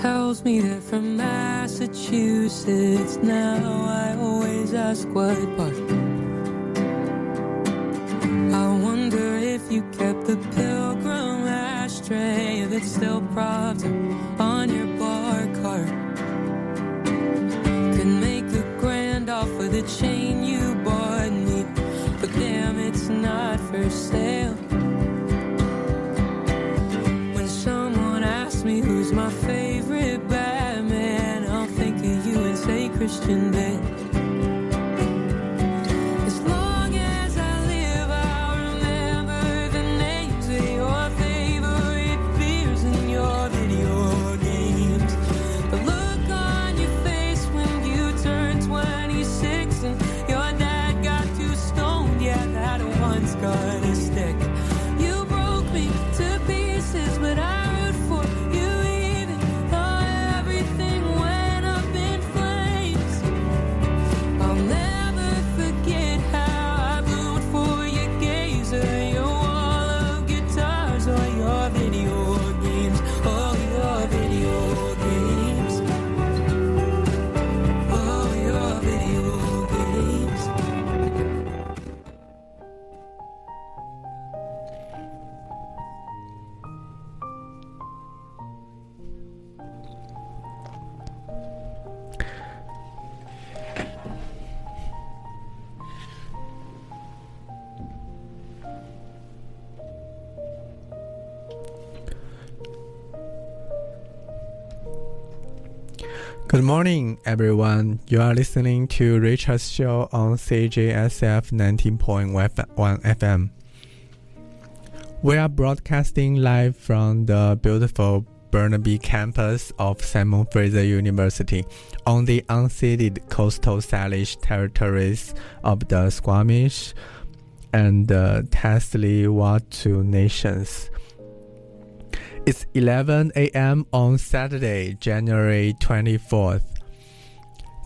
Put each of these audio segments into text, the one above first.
tells me they're from Massachusetts. Now I always ask what part. I wonder if you kept the pilgrim ashtray that's still propped on your bar cart. Could make a grand offer the chain you bought me, but damn, it's not for sale. When someone asks me who's my favorite Batman, I'll think of you and say Christian Bale. Gonna stick. You broke me to pieces, but I root for you even though everything went up in flames. I'll never forget how I bloomed for your gaze, or your wall of guitars, or your video games, oh your video games, oh your video games. Good morning, everyone. You are listening to Richard's show on CJSF 19.1 FM. We are broadcasting live from the beautiful Burnaby campus of Simon Fraser University on the unceded coastal Salish territories of the Squamish and the Tsleil-Waututh nations. It's 11 a.m. on Saturday, January 24th.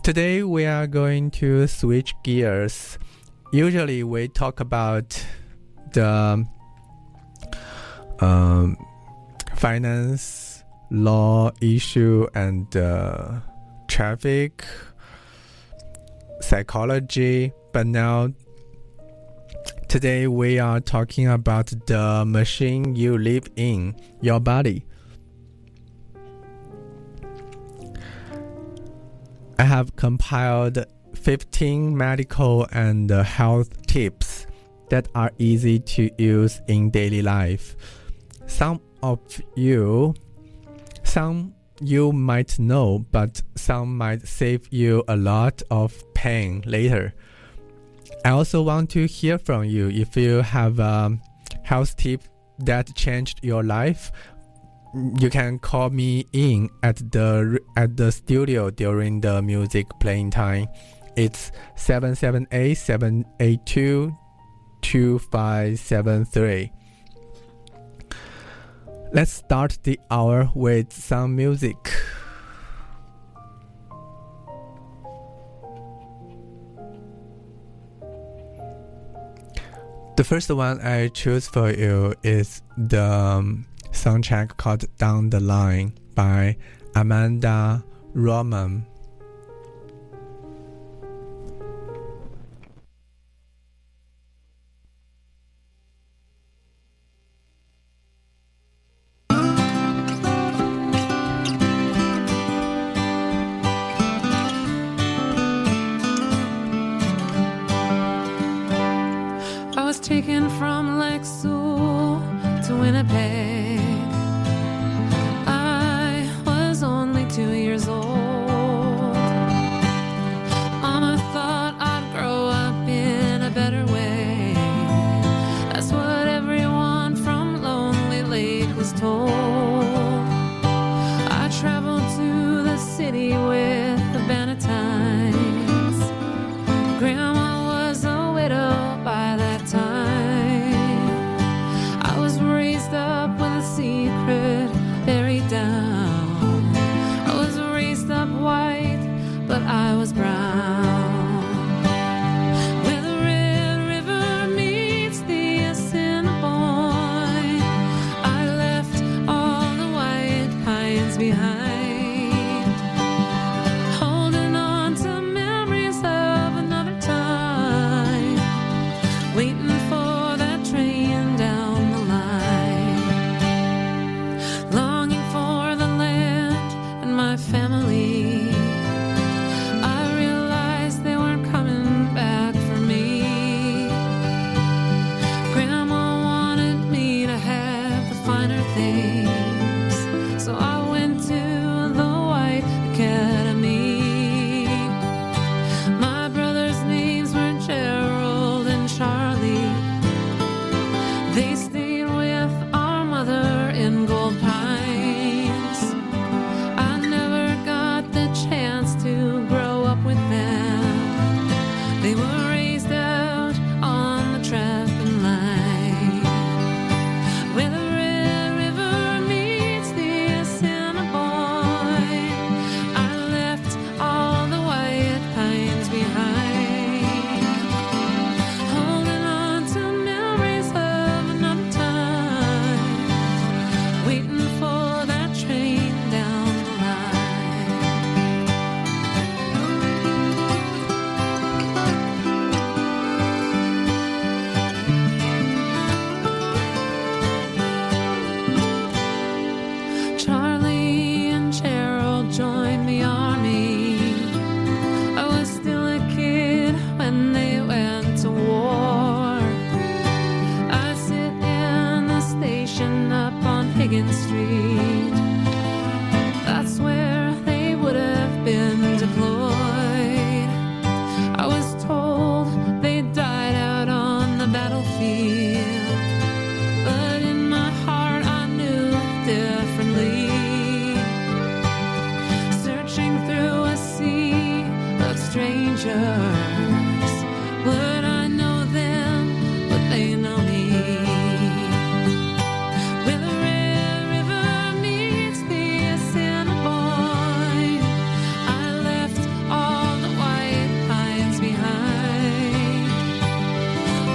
Today we are going to switch gears. Usually we talk about the finance, law issue, and traffic, psychology, but now today we are talking about the machine you live in, your body. I have compiled 15 medical and health tips that are easy to use in daily life. Some you might know, but some might save you a lot of pain later. I also want to hear from you. If you have a health tip that changed your life, you can call me in at the studio during the music playing time. It's 778-782-2573. Let's start the hour with some music. The first one I choose for you is the soundtrack called Down the Line by Amanda Roman. Taken from Lake Sewell to Winnipeg. I was only 2 years old. Mama thought I'd grow up in a better way. That's what everyone from Lonely Lake was told. I traveled to the city with a band of times. Grandma was a widow by that time. I was raised up with a They stayed with our mother in Gold Pines. I never got the chance to grow up with them. They were raised out on the trapping line, where the Red River meets the Assiniboine. I left all the white pines behind, holding on to memories of another time, waiting for that train down the line. Charlie and Cheryl joined the army. I was still a kid when they went to war. I sit in the station up on Higgins Street. That's where they would have been deployed. I was told they died out on the battlefield, but in my heart I knew differently. Searching through a sea of strangers, would I know them? Would they know me? Where the Red River meets the Assiniboine, I left all the white pines behind,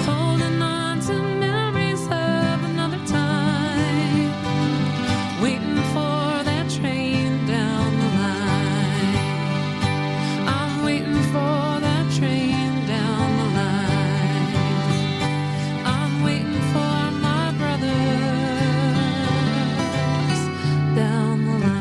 holding on to memories of another time, waiting for that train down the line. I'm waiting for that train down the line. I'm waiting for my brothers down the line.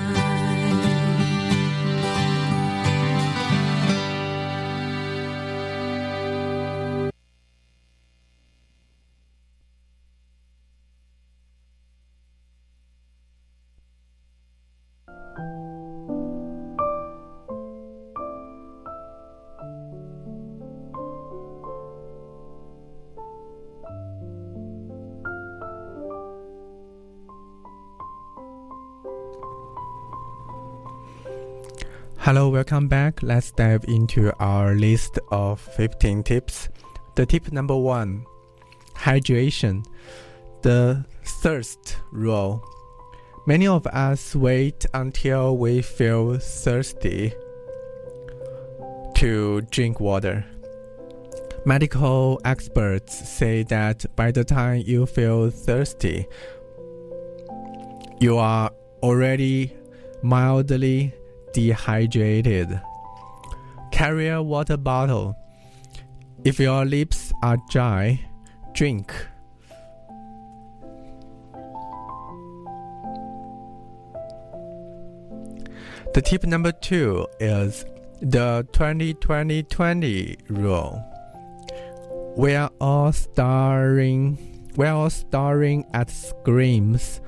Hello, welcome back. Let's dive into our list of 15 tips. The tip number 1, hydration. The thirst rule. Many of us wait until we feel thirsty to drink water. Medical experts say that by the time you feel thirsty, you are already mildly dehydrated. Carry a water bottle. If your lips are dry, drink. The tip number 2 is the 20-20-20 rule. We are all staring at screens,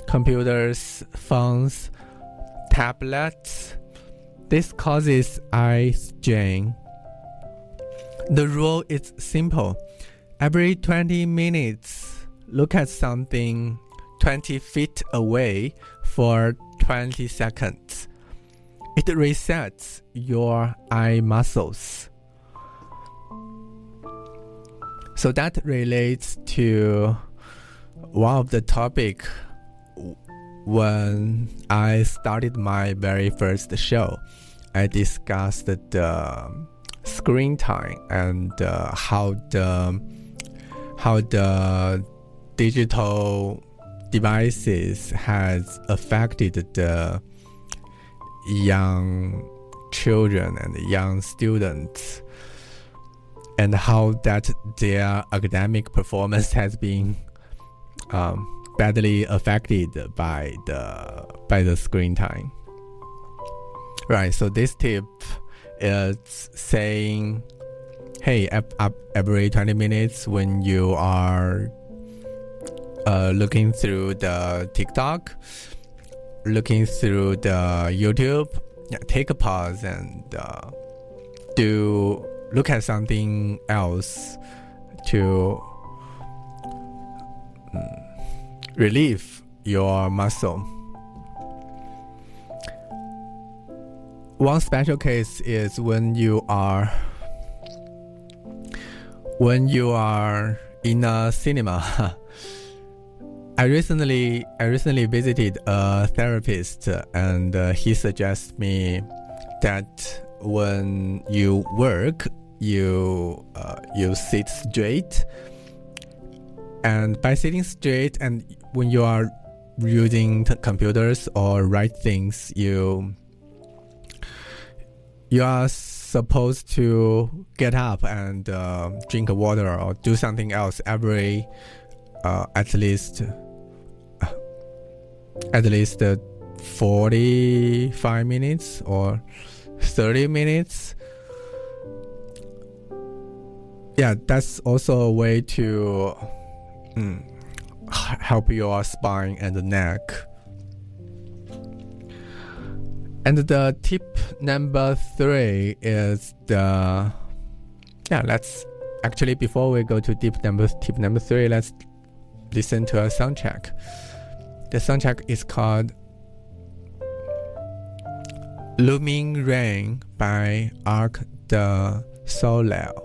computers, phones, tablets. This causes eye strain. The rule is simple. Every 20 minutes, look at something 20 feet away for 20 seconds. It resets your eye muscles. So that relates to one of the topic when I started my very first show. I discussed the screen time and how the digital devices has affected the young children and young students, and how that their academic performance has been badly affected by the screen time. Right, so this tip is saying, hey, every 20 minutes when you are looking through the TikTok, looking through the YouTube, take a pause and look at something else to relieve your muscle. One special case is when you are in a cinema. I recently visited a therapist, and he suggests me that when you work, you sit straight, and by sitting straight, and when you are using computers or write things, you are supposed to get up and drink water or do something else every at least 45 minutes or 30 minutes. Yeah, that's also a way to help your spine and the neck. And the tip number 3 is let's actually, before we go to tip number 3, let's listen to a soundtrack. The soundtrack is called Looming Rain by Arc de Soleil.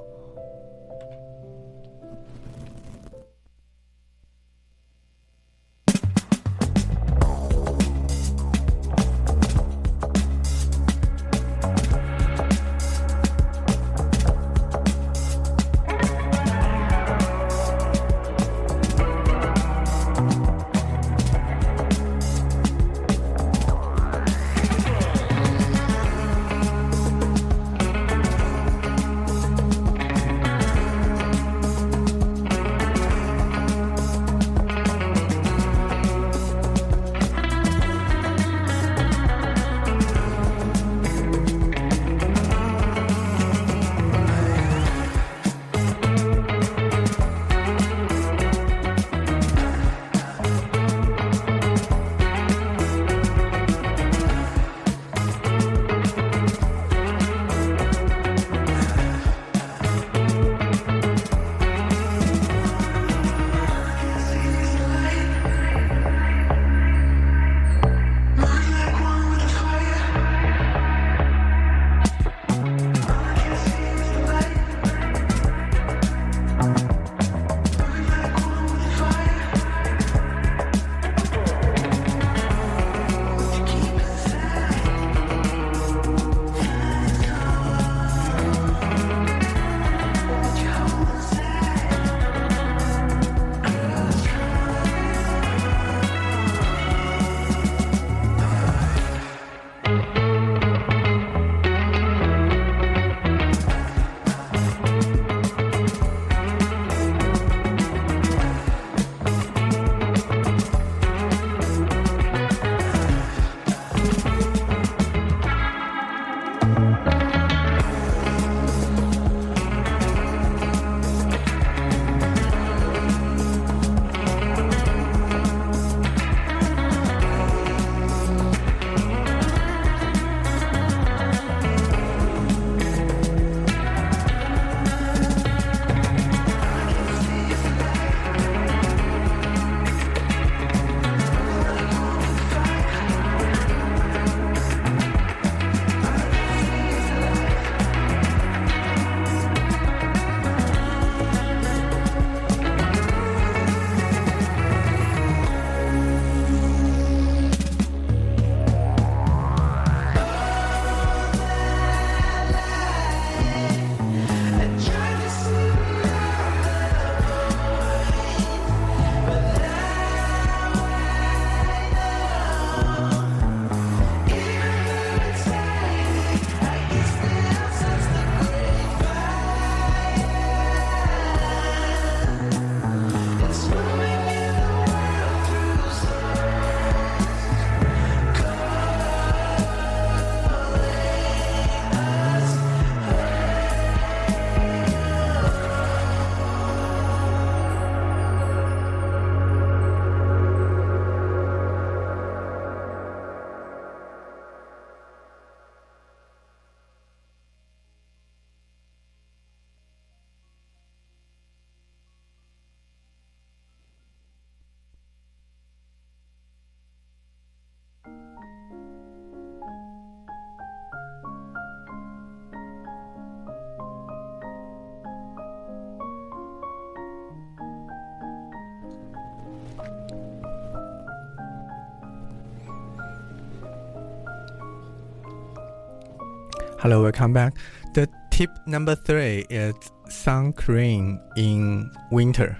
Hello, welcome back. The tip number 3 is sun cream in winter.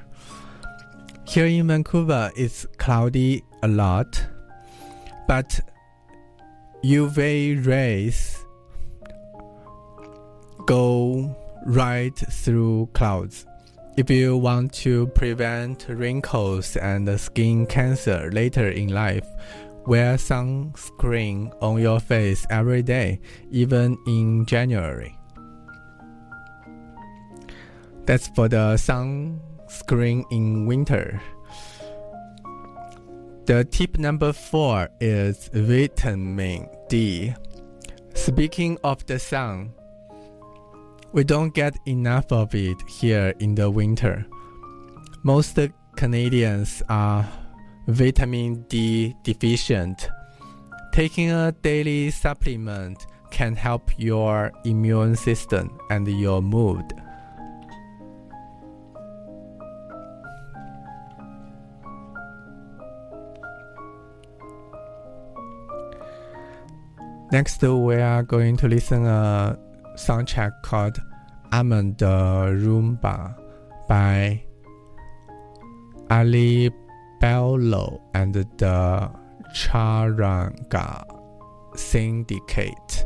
Here in Vancouver, it's cloudy a lot, but UV rays go right through clouds. If you want to prevent wrinkles and skin cancer later in life, wear sunscreen on your face every day, even in January. That's for the sunscreen in winter. The tip number 4 is vitamin D. Speaking of the sun, we don't get enough of it here in the winter. Most Canadians are vitamin D deficient. Taking a daily supplement can help your immune system and your mood. Next, we are going to listen a soundtrack called Almond Rumba by Ali Bello and the Charanga Syndicate.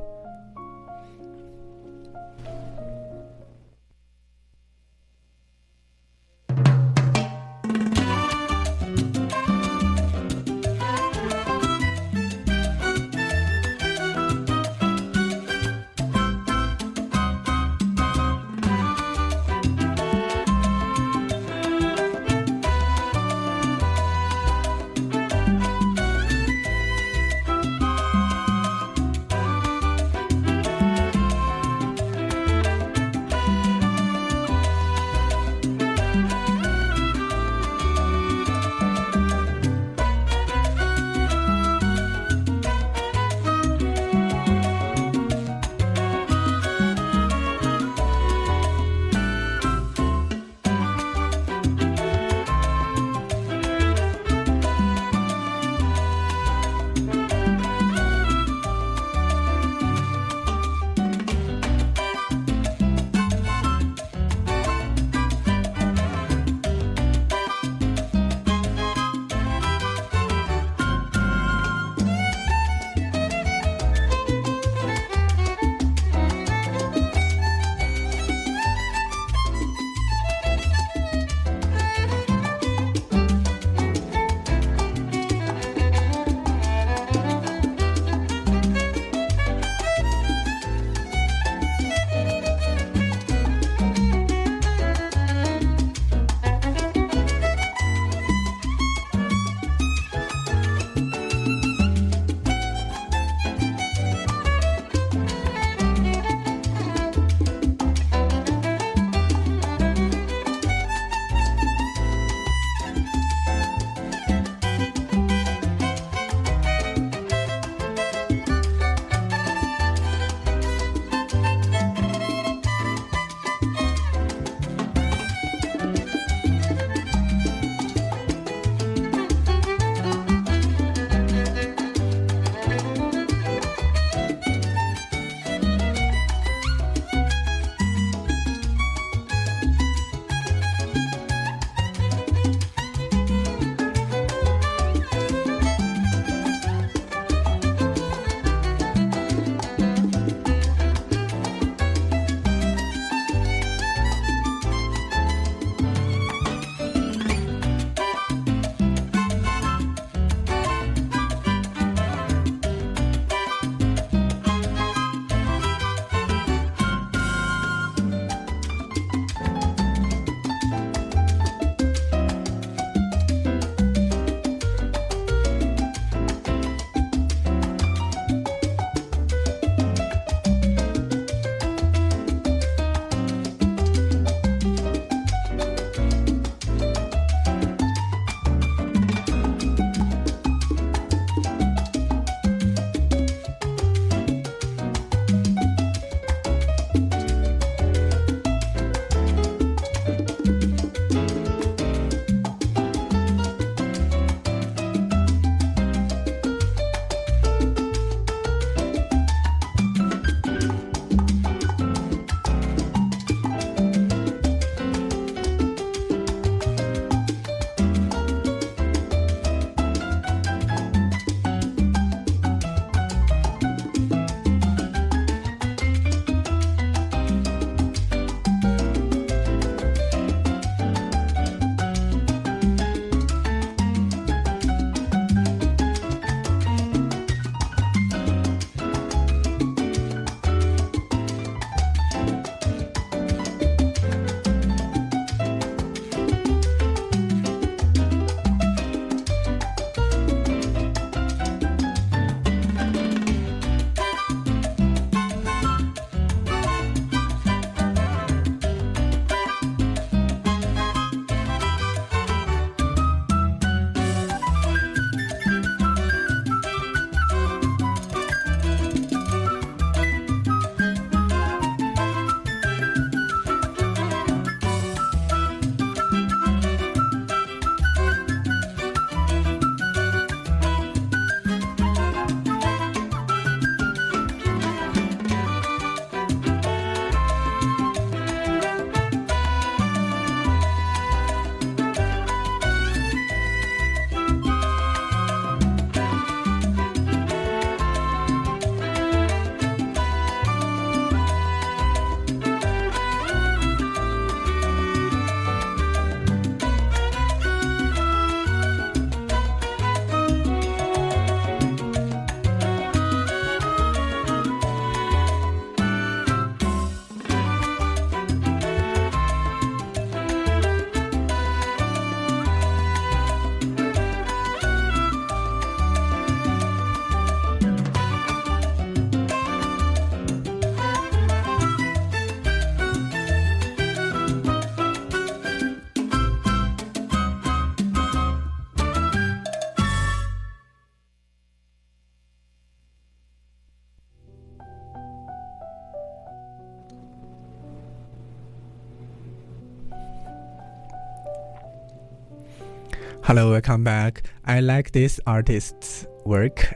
Hello, welcome back. I like this artist's work.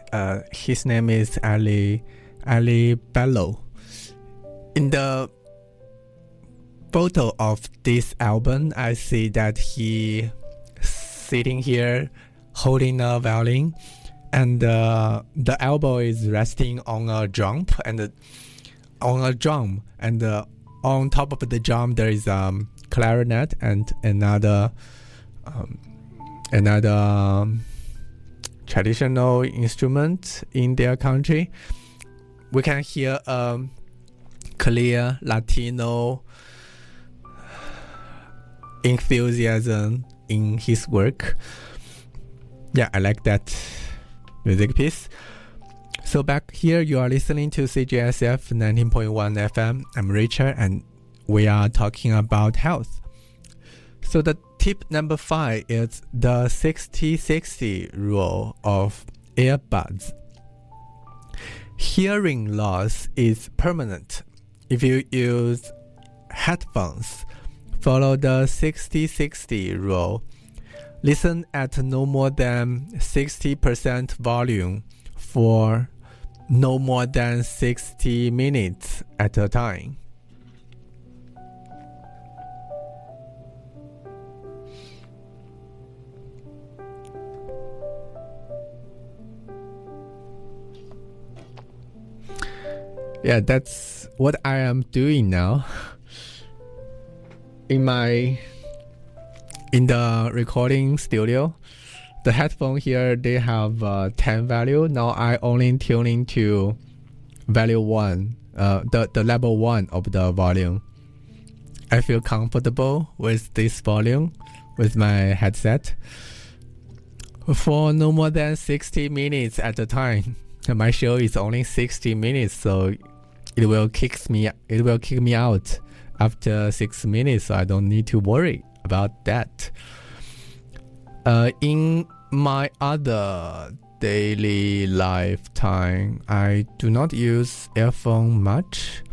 His name is Ali Bello. In the photo of this album, I see that he sitting here holding a violin, and the elbow is resting on a drum, and on top of the drum there is clarinet and another traditional instrument in their country. We can hear a clear Latino enthusiasm in his work. Yeah, I like that music piece. So back here, you are listening to CJSF 19.1 FM. I'm Richard, and we are talking about health. So the tip number 5 is the 60-60 rule of earbuds. Hearing loss is permanent. If you use headphones, follow the 60-60 rule. Listen at no more than 60% volume for no more than 60 minutes at a time. Yeah, that's what I am doing now. In the recording studio, the headphone here, they have 10 value. Now I only tuning to value 1, the level 1 of the volume. I feel comfortable with this volume with my headset for no more than 60 minutes at a time. My show is only 60 minutes, so it will kick me out after 6 minutes, so I don't need to worry about that. In my other daily lifetime, I do not use earphone much.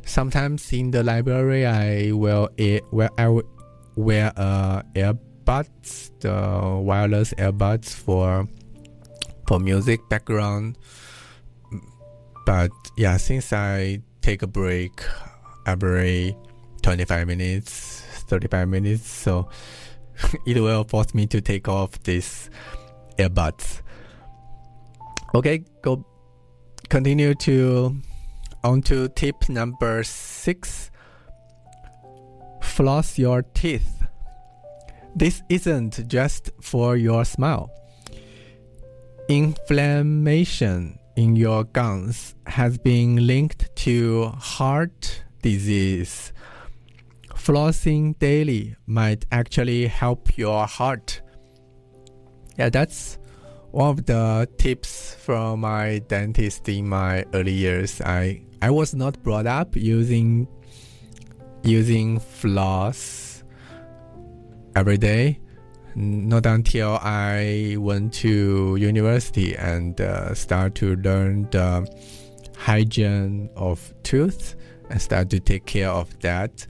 Sometimes in the library, I will wear earbuds, the wireless earbuds for music background. But yeah, since I take a break every 25 minutes, 35 minutes, so it will force me to take off these earbuds. Okay, continue on to tip number 6. Floss your teeth. This isn't just for your smile. Inflammation in your gums has been linked to heart disease. Flossing daily might actually help your heart. Yeah, that's one of the tips from my dentist in my early years. I was not brought up using floss every day. Not until I went to university and start to learn the hygiene of tooth and start to take care of that.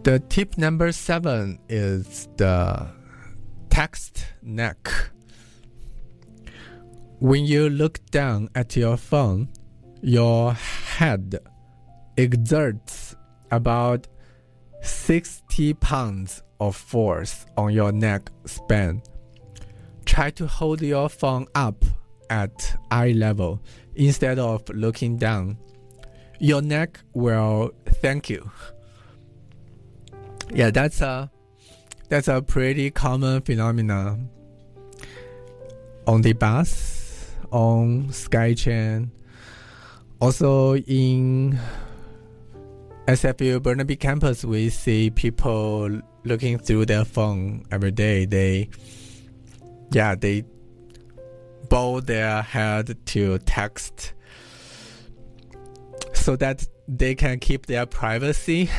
The tip number 7 is the text neck. When you look down at your phone, your head exerts about 60 pounds of force on your neck span. Try to hold your phone up at eye level instead of looking down. Your neck will thank you. Yeah, that's a pretty common phenomenon on the bus, on SkyTrain, also in SFU Burnaby campus. We see people looking through their phone every day. They bow their head to text so that they can keep their privacy.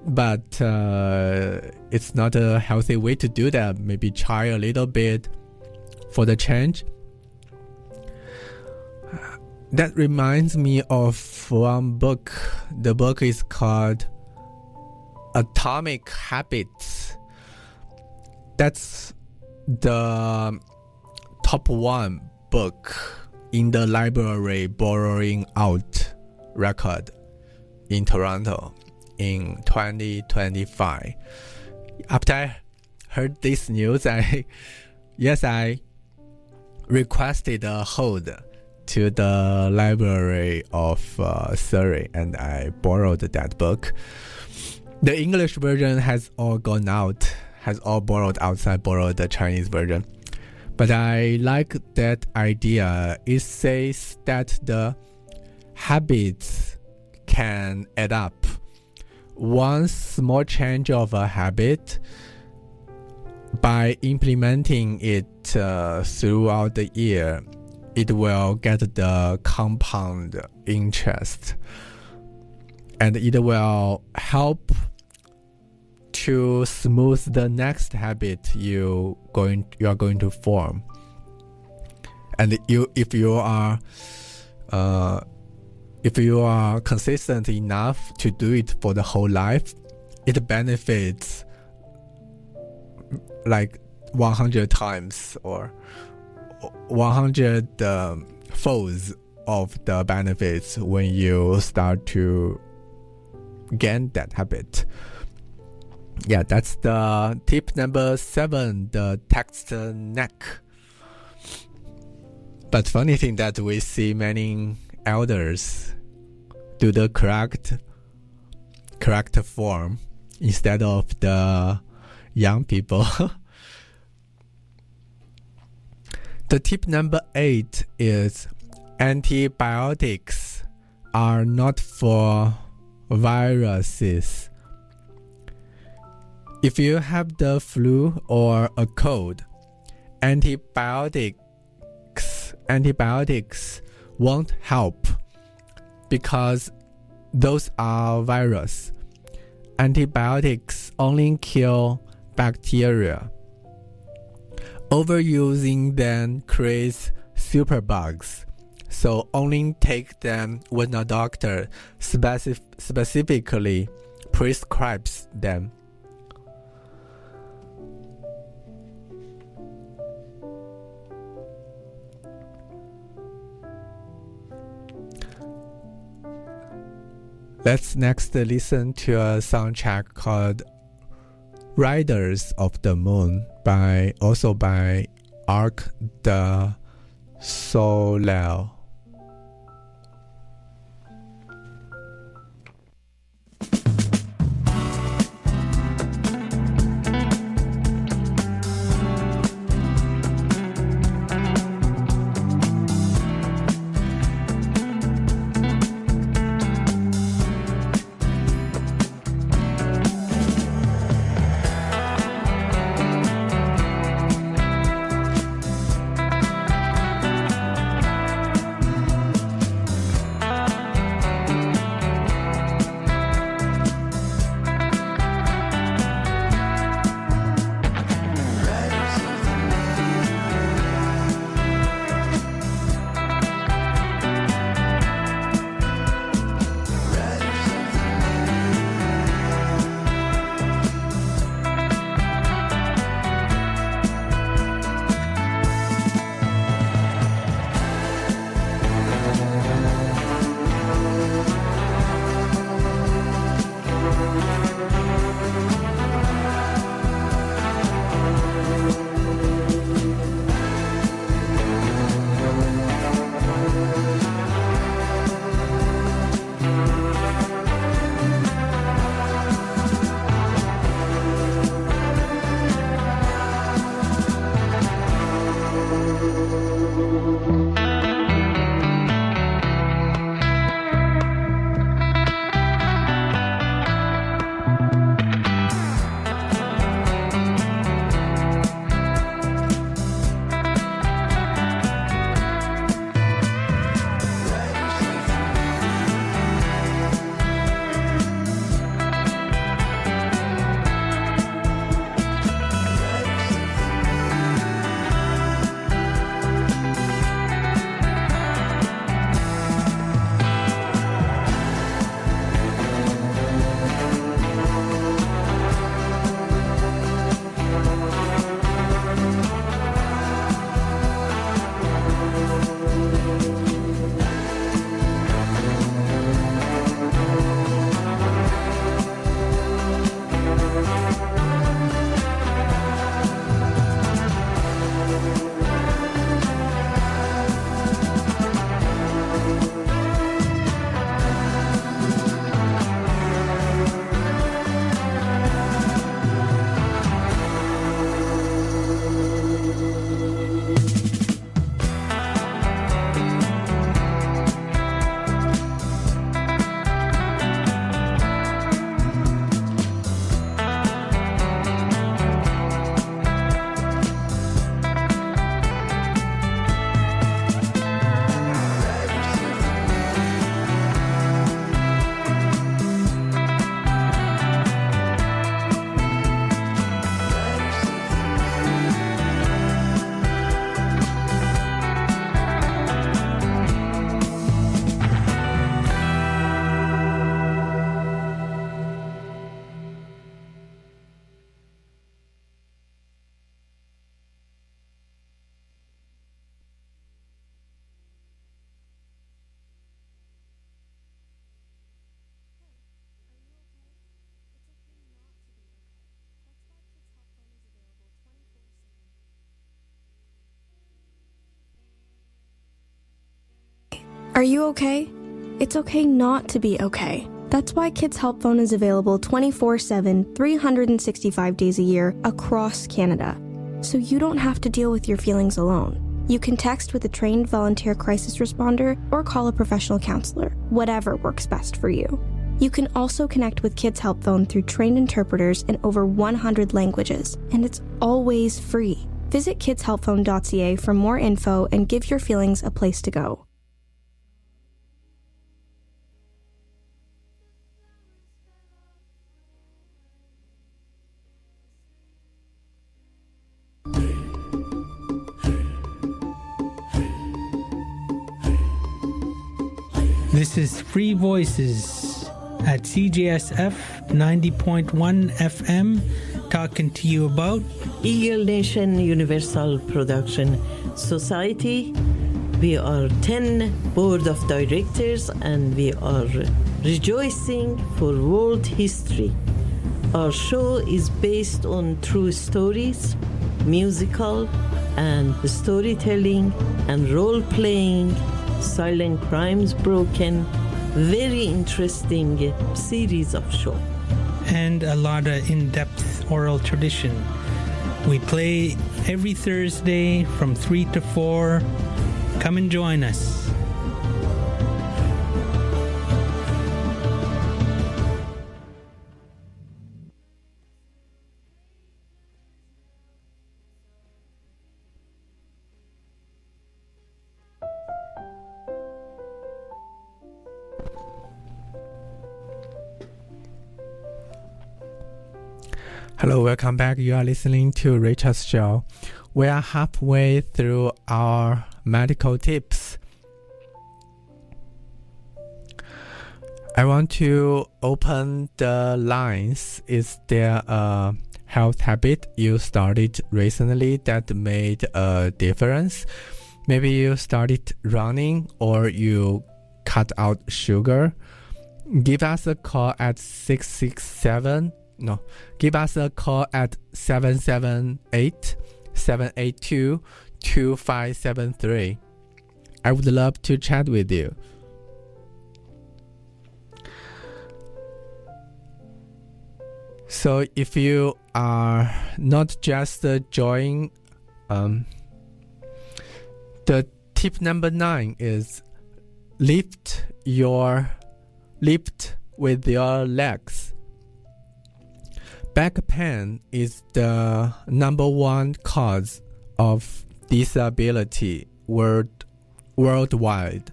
But it's not a healthy way to do that. Maybe try a little bit for the change. That reminds me of one book. The book is called Atomic Habits. That's the top one book in the library borrowing out record in Toronto in 2025. After I heard this news, I requested a hold to the library of Surrey, and I borrowed that book. The English version has all gone out, has all borrowed outside, borrowed the Chinese version. But I like that idea. It says that the habits can add up. One small change of a habit, by implementing it throughout the year, it will get the compound interest, and it will help to smooth the next habit you are going to form. And if you are consistent enough to do it for the whole life, it benefits like 100 times or 100 folds of the benefits when you start to gain that habit. Yeah, that's the tip number 7, the text neck. But funny thing that we see many elders do the correct form instead of the young people. The tip number 8 is antibiotics are not for viruses. If you have the flu or a cold, antibiotics won't help because those are virus. Antibiotics only kill bacteria. Overusing them creates superbugs, so only take them when a doctor specifically prescribes them. Let's next listen to a soundtrack called Riders of the Moon by Arc de Soleil. Are you okay? It's okay not to be okay. That's why Kids Help Phone is available 24/7, 365 days a year across Canada. So you don't have to deal with your feelings alone. You can text with a trained volunteer crisis responder or call a professional counselor, whatever works best for you. You can also connect with Kids Help Phone through trained interpreters in over 100 languages, and it's always free. Visit kidshelpphone.ca for more info and give your feelings a place to go. This is Free Voices at CJSF 90.1 FM, talking to you about Eagle Nation Universal Production Society. We are 10 board of directors and we are rejoicing for world history. Our show is based on true stories, musical and storytelling and role-playing, silent crimes broken, very interesting series of show. and a lot of in-depth oral tradition. We play every Thursday from 3 to 4. Come and join us. Hello, welcome back. You are listening to Richard's show. We are halfway through our medical tips. I want to open the lines. Is there a health habit you started recently that made a difference? Maybe you started running or you cut out sugar. Give us a call at 667. Give us a call at 778-782-2573. I would love to chat with you. So if you are not just enjoying, the tip number 9 is lift with your legs. Back pain is the number one cause of disability worldwide.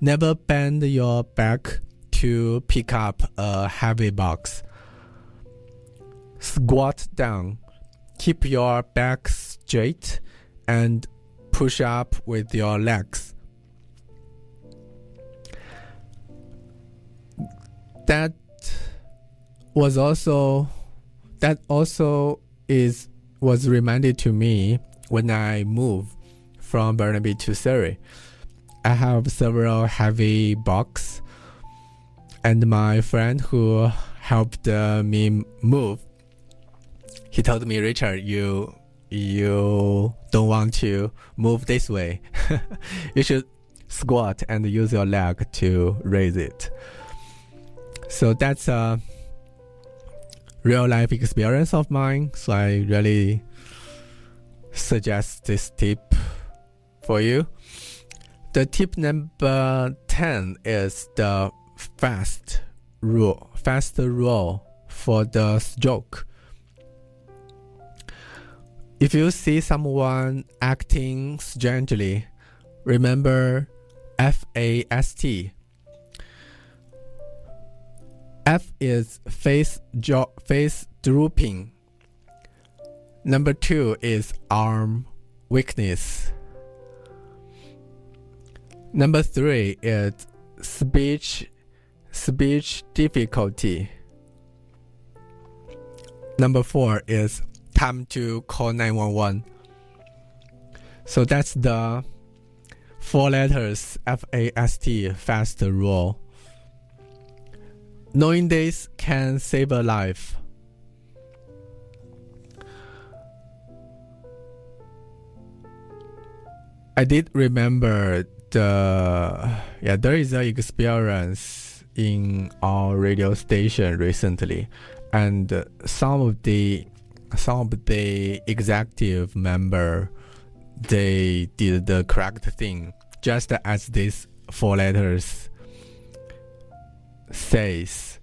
Never bend your back to pick up a heavy box. Squat down. Keep your back straight and push up with your legs. That was reminded to me when I moved from Burnaby to Surrey. I have several heavy boxes, and my friend who helped me move, he told me, Richard, you don't want to move this way. You should squat and use your leg to raise it. So that's a real life experience of mine, so I really suggest this tip for you. The tip number 10 is the fast rule for the stroke. If you see someone acting strangely, remember FAST. F is face drooping. Number 2 is arm weakness. Number 3 is speech difficulty. Number 4 is time to call 911. So that's the 4 letters FAST, fast rule. Knowing this can save a life. I did remember there is an experience in our radio station recently, and some of the executive member, they did the correct thing, just as these 4 letters says.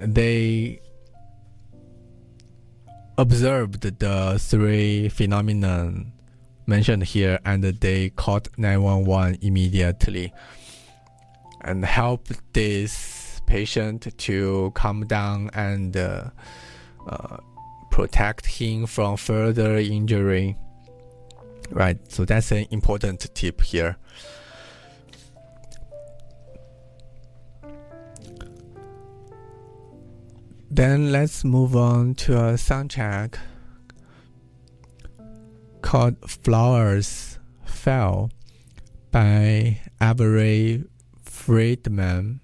They observed the 3 phenomenon mentioned here, and they called 911 immediately and helped this patient to calm down and protect him from further injury. Right, so that's an important tip here. Then let's move on to a soundtrack called Flowers Fell by Avery Friedman.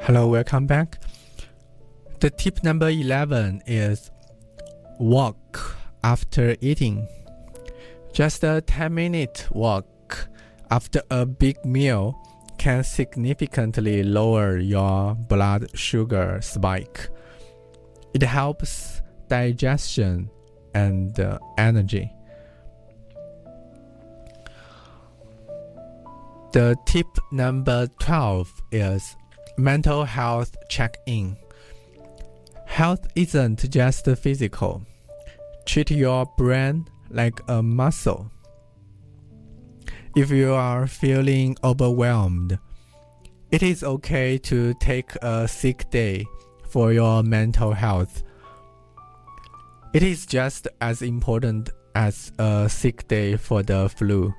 Hello, welcome back. The tip number 11 is walk after eating. Just a 10-minute walk after a big meal can significantly lower your blood sugar spike. It helps digestion and energy. The tip number 12 is mental health check-in. Health isn't just physical. Treat your brain like a muscle. If you are feeling overwhelmed, it is okay to take a sick day for your mental health. It is just as important as a sick day for the flu.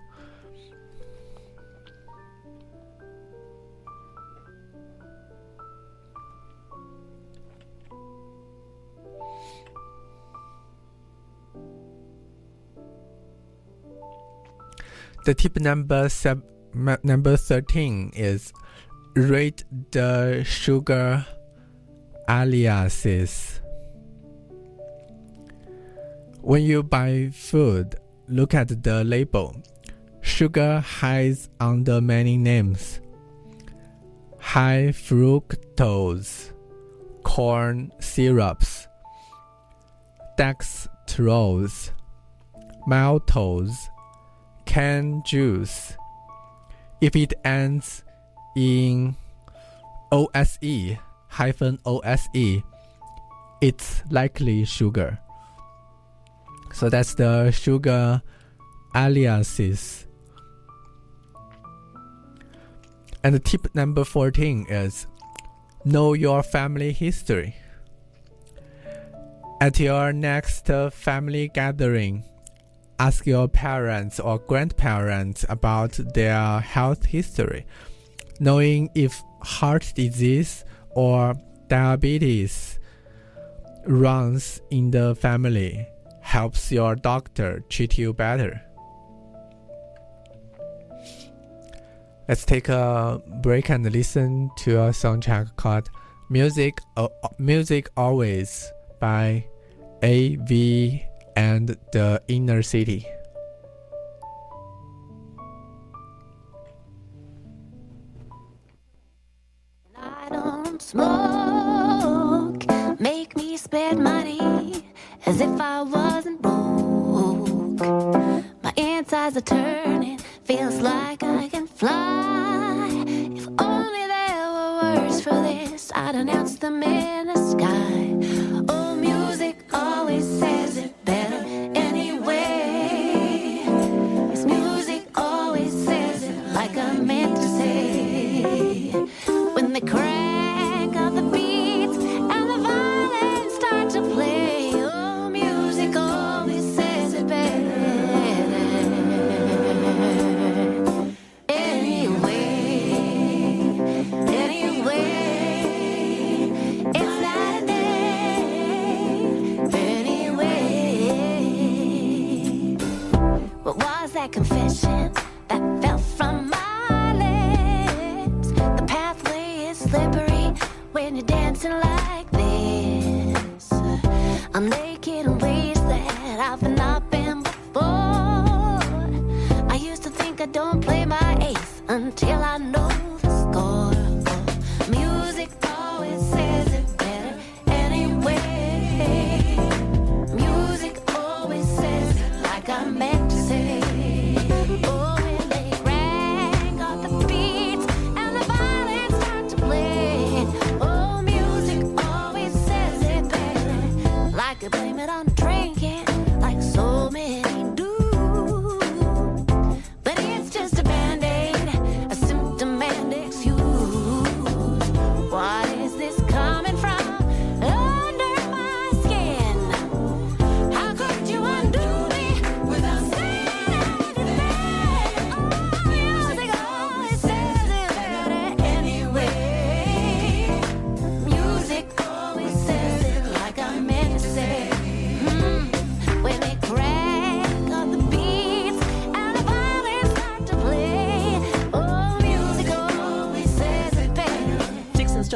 The tip number 13 is read the sugar aliases. When you buy food, look at the label. Sugar hides under many names. High fructose, corn syrups, dextrose, maltose, canned juice. If it ends in OSE, it's likely sugar. So that's the sugar aliases. And the tip number 14 is know your family history. At your next family gathering, ask your parents or grandparents about their health history. Knowing if heart disease or diabetes runs in the family helps your doctor treat you better. Let's take a break and listen to a song track called Music Always by A.V. and the Inner City. I don't smoke, make me spend money as if I wasn't broke. My insides are turning, feels like I can fly. If only there were words for this, I'd announce them in the sky. Oh, music always says it better anyway. Yes, music always says it like I meant to say. When they crank up the beats and the violins start to play, oh, music always says it better anyway, it's that anyway. What was that confession that fell from my lips? The pathway is slippery when you're dancing like this. I'm naked in ways that I've not been before. I used to think I don't play my ace until I know the score. Music always says it better anyway. Music always says it like I meant to say. Oh, when they crank up the beats and the violins start to play. Oh, music always says it better. Like I blame it on drinking, like so many do. But it's just a band-aid, a symptom and excuse. What is this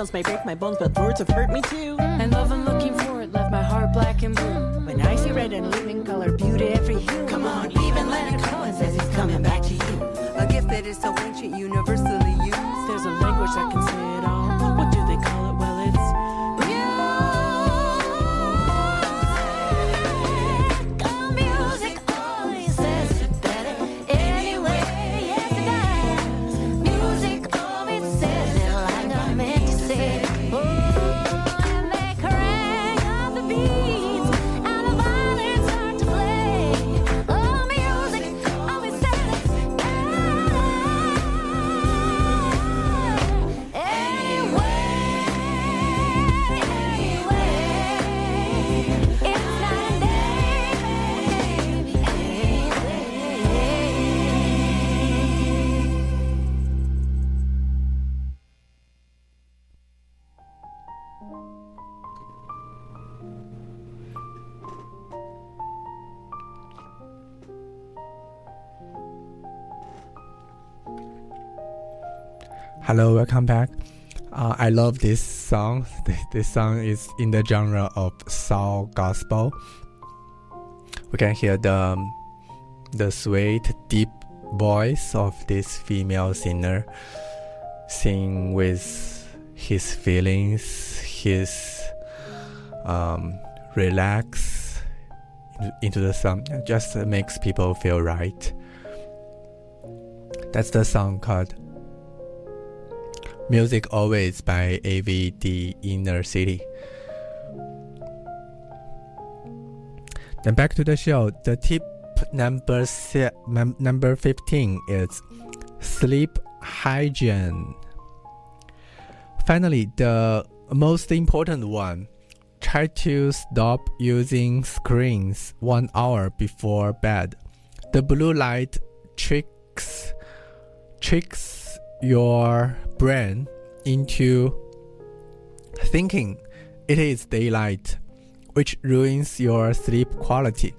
Smiles may break my bones, but words have hurt me too. And love I'm looking for, it left my heart black and blue. When I see red and living color, beauty every hue. Come on, even Leonard Cohen says he's coming back to you. A gift that is so ancient, universally used. There's a language that can say it all. What do they call it? Well, it's Music always says it better anyway. Yes, it does. Music always says it like I meant to say it. Oh, and they crank up the beats, and the violins start to play. Oh, music always says it anyway. It's night and day. Hello, welcome back. I love this song. This song is in the genre of soul gospel. We can hear the sweet, deep voice of this female singer sing with his feelings, his relax into the song. It just makes people feel right. That's the song called Music Always by AVD Inner City. Then back to the show. The tip number 15 is sleep hygiene. Finally, the most important one. Try to stop using screens 1 hour before bed. The blue light tricks your brain into thinking it is daylight, which ruins your sleep quality.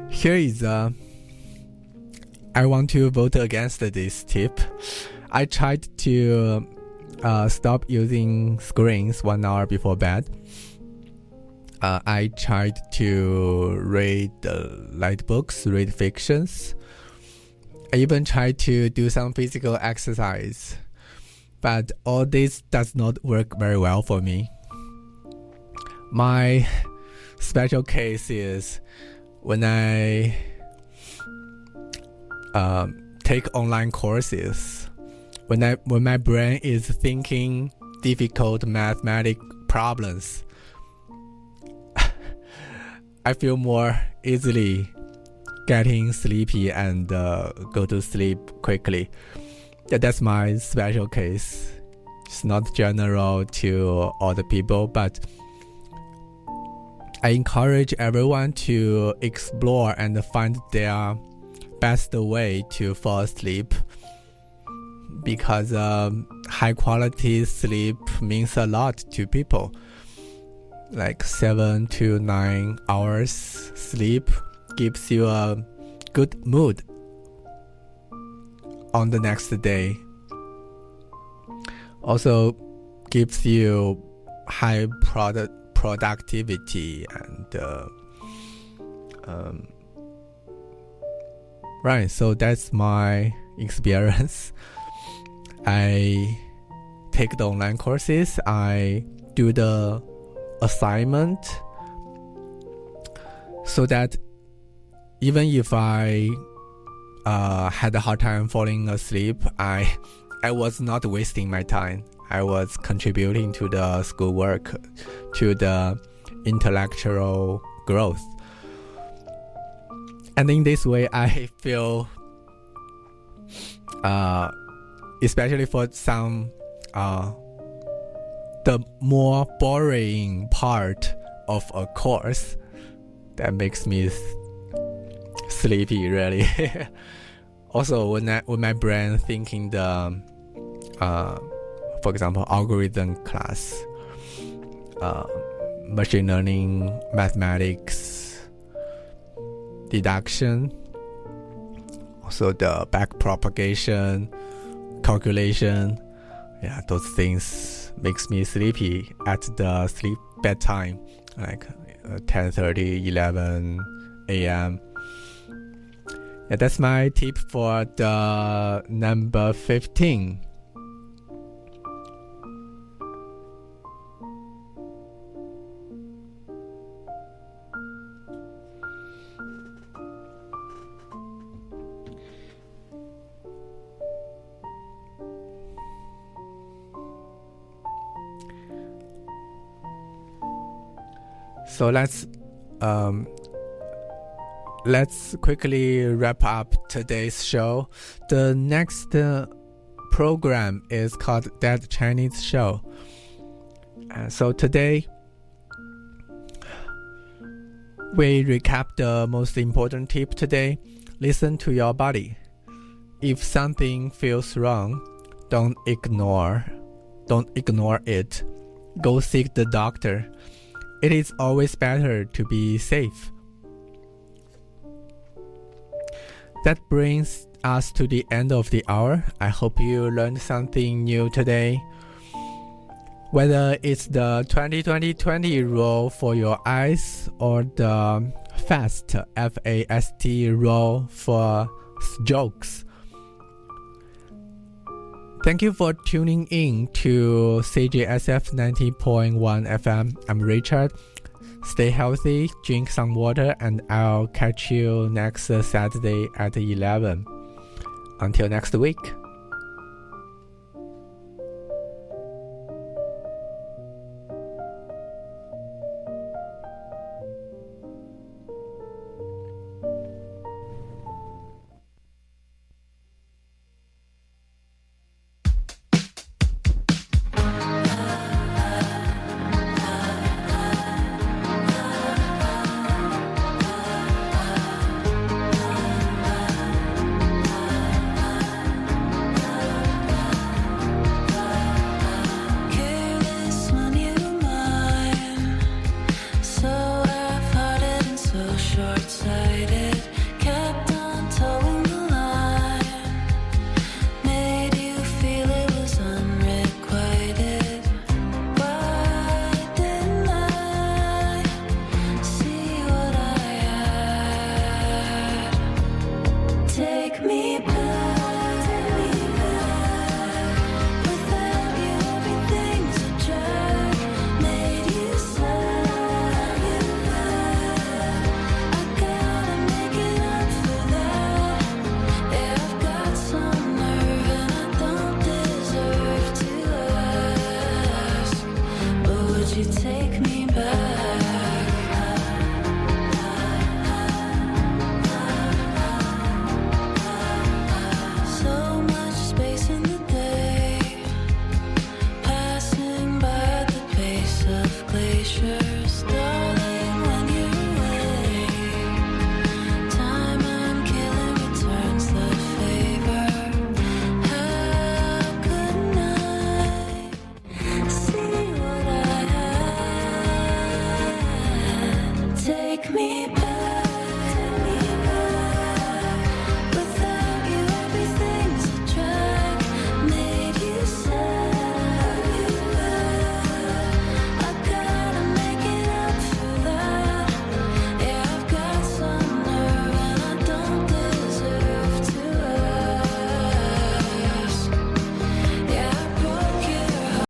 Here is I want to vote against this tip. I tried to stop using screens 1 hour before bed. I tried to read light books, read fictions. I even tried to do some physical exercise, but all this does not work very well for me. My special case is when I take online courses, when my brain is thinking difficult mathematical problems, I feel more easily getting sleepy and go to sleep quickly. That's my special case. It's not general to all the people, but I encourage everyone to explore and find their best way to fall asleep, because high quality sleep means a lot to people. Like 7 to 9 hours sleep gives you a good mood on the next day. Also gives you high productivity and right. So that's my experience. I take the online courses. I do the assignment so that even if I had a hard time falling asleep, I was not wasting my time. I was contributing to the schoolwork, to the intellectual growth. And in this way, I feel, especially for some, the more boring part of a course, that makes me sleepy, really. Also, when my brain thinking the, for example, algorithm class, machine learning, mathematics, deduction, also the back propagation, calculation, Yeah, those things makes me sleepy at the sleep bedtime, like 10:30, 11 a.m. Yeah, that's my tip for the number 15. So let's quickly wrap up today's show. The next program is called That Chinese Show. So today we recap the most important tip today. Listen to your body. If something feels wrong, don't ignore it. Go seek the doctor. It is always better to be safe. That brings us to the end of the hour. I hope you learned something new today. Whether it's the 20-20-20 rule for your eyes or the FAST, F-A-S-T rule for jokes. Thank you for tuning in to CJSF 90.1 FM. I'm Richard. Stay healthy, drink some water, and I'll catch you next Saturday at 11. Until next week. You take me